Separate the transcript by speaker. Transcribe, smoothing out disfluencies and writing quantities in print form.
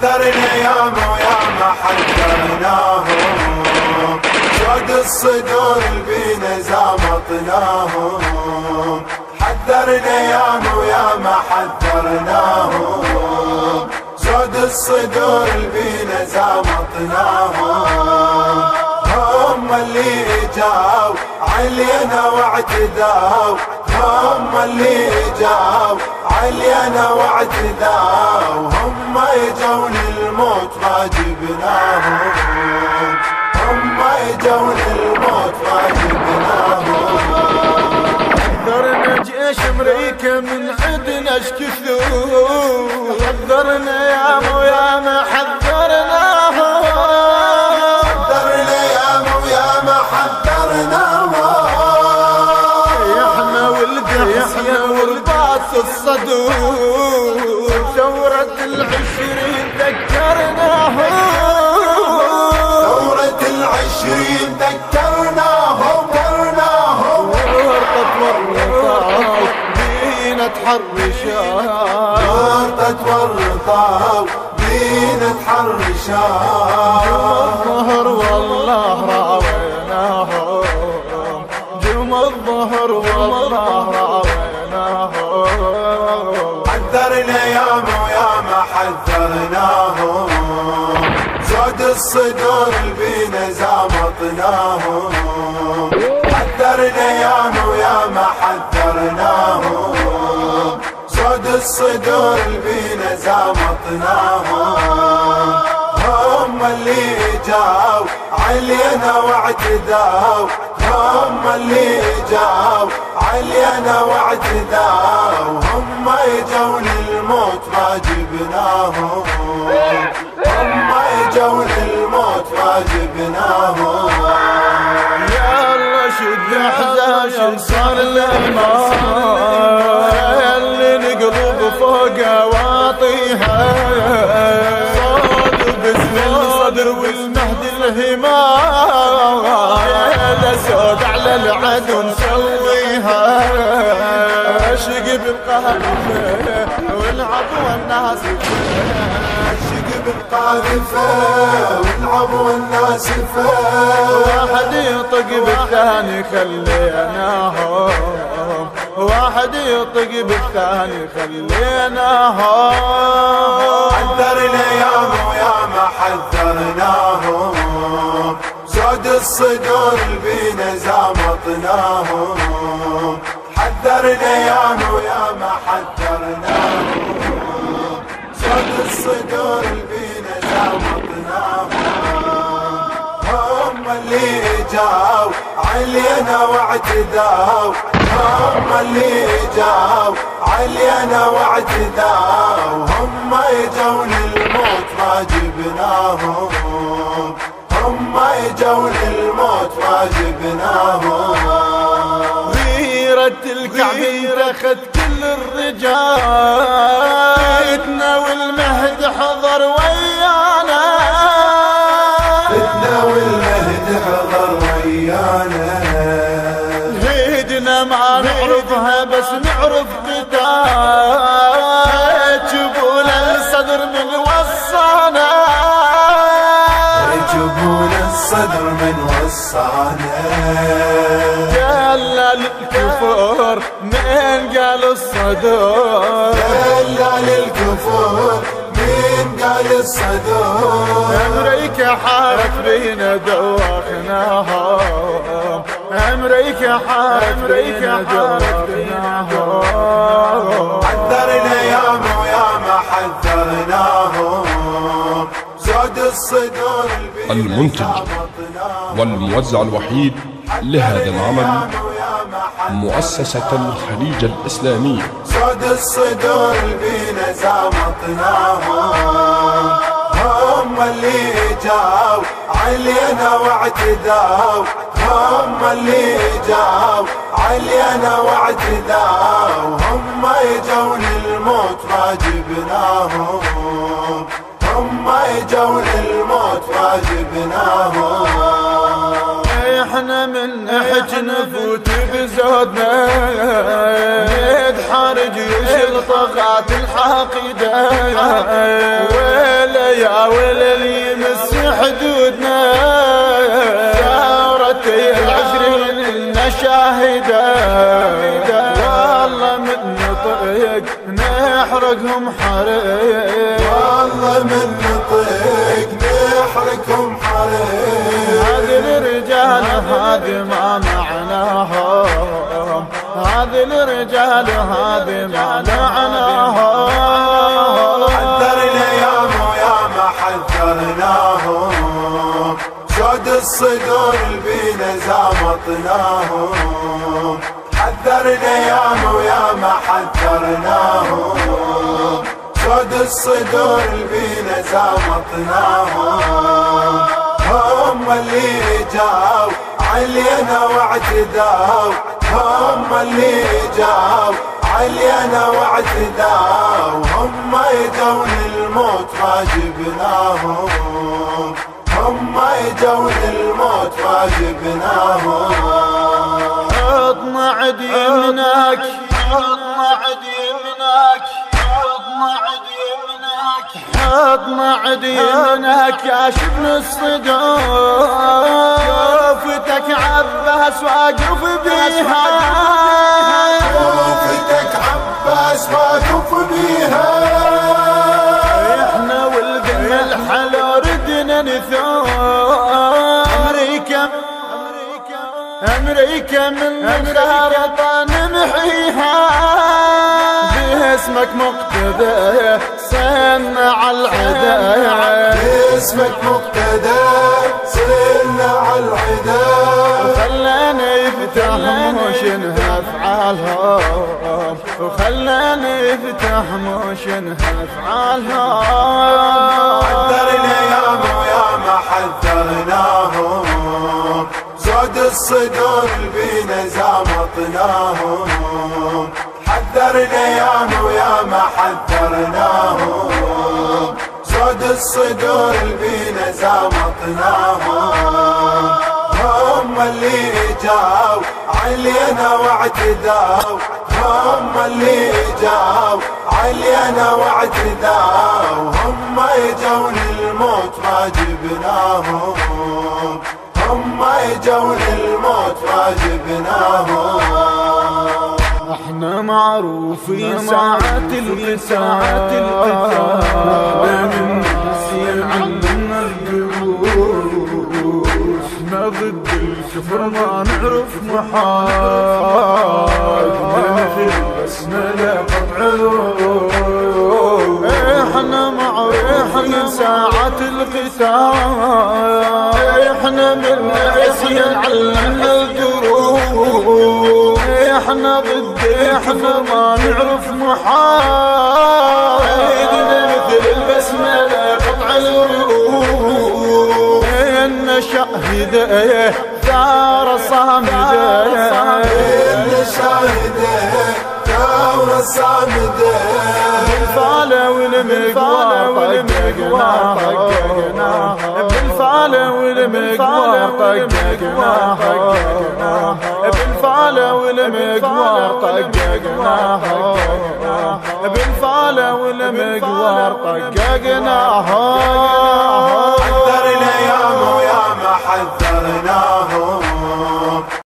Speaker 1: حذرنا ياما وياما حذرناهم، جود الصدور بينا زامطناهم. حذرنا ياما وياما حذرناهم، جود الصدور بينا زامطناهم. هم اللي جاو علينا واعتداو، هم اللي جاو علينا واعتداو. هم يجون الموت ما جبناهم، هم يجون الموت ما جبناهم.
Speaker 2: حذرنا جيش امريكا من عندنا اشكثوا، حذرنا ياما وياما حذرناهم،
Speaker 1: حذرنا ياما وياما حذرناهم.
Speaker 2: احنا ولد يحيى ورباط الصدور، ثورة العشرين ذكرناهم،
Speaker 1: ثورة العشرين ذكرناهم.
Speaker 2: ورطت ورطاو بينا تحرشاو،
Speaker 1: ورطت ورطاو بينا تحرشاو.
Speaker 2: الظهر والله راويناهم، جم الظهر والله راويناهم.
Speaker 1: حذرنا ياما وياما حذرناهم، زود الصدور بينا زامطناهم. حذرنا ياما وياما حذرناهم، زود الصدور بينا زامطناهم. هم اللي جاو علينا واعتداو، هم اللي جاو علينا واعتداو. هم يجون الموت ما جبناهم، هم يجون الموت ما جبناهم.
Speaker 2: يلا شد حزاش صار لنا اللي نقلب فوق واطيها، صاد باسم الصدر والمهد الهماية، سود على العدو نسويها. عشق بالقهوة والعب والناس
Speaker 1: عشق بالقاذفة والعب والناس فا.
Speaker 2: واحد يطق بالثاني خليناهم، واحد يطق بالثاني خليناهم.
Speaker 1: حذرنا ياما وياما حذرناهم، زود الصدور بينا زامطناهم. حذرنا ياما وياما حذرناهم، زود الصدور بينا زامطناهم. هم اللي جاو علينا واعتداو، هم اللي جاو علينا واعتداو. هم يجون الموت ما جبناهم، هم يجون الموت ما جبناهم.
Speaker 2: غيرة الكعبين رخت كل الرجال، فتنة والمهد حضر ويانا،
Speaker 1: فتنة والمهد حضر ويانا.
Speaker 2: هيدنا ما نعرفها بس نعرف قتال، جبول الصدر من وصانا،
Speaker 1: جبول الصدر من وصانا.
Speaker 2: جلال الكفور من قال الصدور،
Speaker 1: جلال الكفور من قال الصدور.
Speaker 2: أمريكا حارت بينا دوخناهم، أمريكا حارت بينا دوخناهم.
Speaker 1: حذرنا ياما وياما حذرناهم، زود الصدور
Speaker 3: المنتج والموزع الوحيد لهذا العمل مؤسسة الخليج الإسلامية.
Speaker 1: زود الصدور بينا زامطناهم. هم اللي جاو علينا واعتداو، هم اللي جاو علينا واعتداو. هم يجون الموت ما جبناهم، هم يجون الموت ما جبناهم.
Speaker 2: احنا من نحج نفوت بزودنا، نتحار جيوش الطغاة الحاقدة، ولا يا ولي يمس حدودنا ثارت العشرين لنا شاهدة والله من نطق نحرقهم حريق
Speaker 1: والله من نطق نحرقهم حريق
Speaker 2: هذه الرجال هذه ما معناهم هذه الرجال هذه ما معناهم
Speaker 1: حذرنا ياما وياما حذرناهم شود الصدور البينا زامطناهم حذرنا ياما وياما حذرناهم شود الصدور البينا زامطناهم هم اللي جاو علينا واعتداو هم اللي جاو علينا واعتداو هم يجون الموت ما جبناهم هم يجون الموت ما جبناهم
Speaker 2: اطمع ديمناك اطمع ديمناك اطمع ديمناك يا شبن الصدور شوفتك عباس واقف بيها
Speaker 1: شوفتك عباس واقف بيها
Speaker 2: احنا والقمة الحلا ردنا نثور امريكا من خارطة نمحيها باسمك مقتدى صرنا على العدا
Speaker 1: باسمك مقتدى صرنا على العدا
Speaker 2: وخلانا يفتحموشنها افعالهم وخلانا يفتحموشنها افعالهم
Speaker 1: حذرنا ياما وياما حذرناهم زود الصدور البينا زامطناهم حذرنا ياما وياما حذرناهم زود الصدور البينا زامطناهم هم اللي جاو علينا واعتداو هم اللي جاو علينا واعتداو هم يجون الموت ما جبناهم هم يجون الموت ما جبناهم
Speaker 2: احنا معروفين ساعة القتال بين الناس يعلمنا الجروح احنا ضد الكفر ما نعرف محال نلبسنا لقطع الروح احنا معروفين ساعة القتال احنا من الناس يعلمنا الجروح احنا ضد احنا ما نعرف محال مثل البسملة قطع الروح ان شاهدة ثار صامدة
Speaker 1: ان شاهدة ثار صامدة
Speaker 2: بالفالة والمقوى طققناها بالفالة والمقوى طققناها بالفالة والمقوار طققناها بالفالة والمقوار طققناها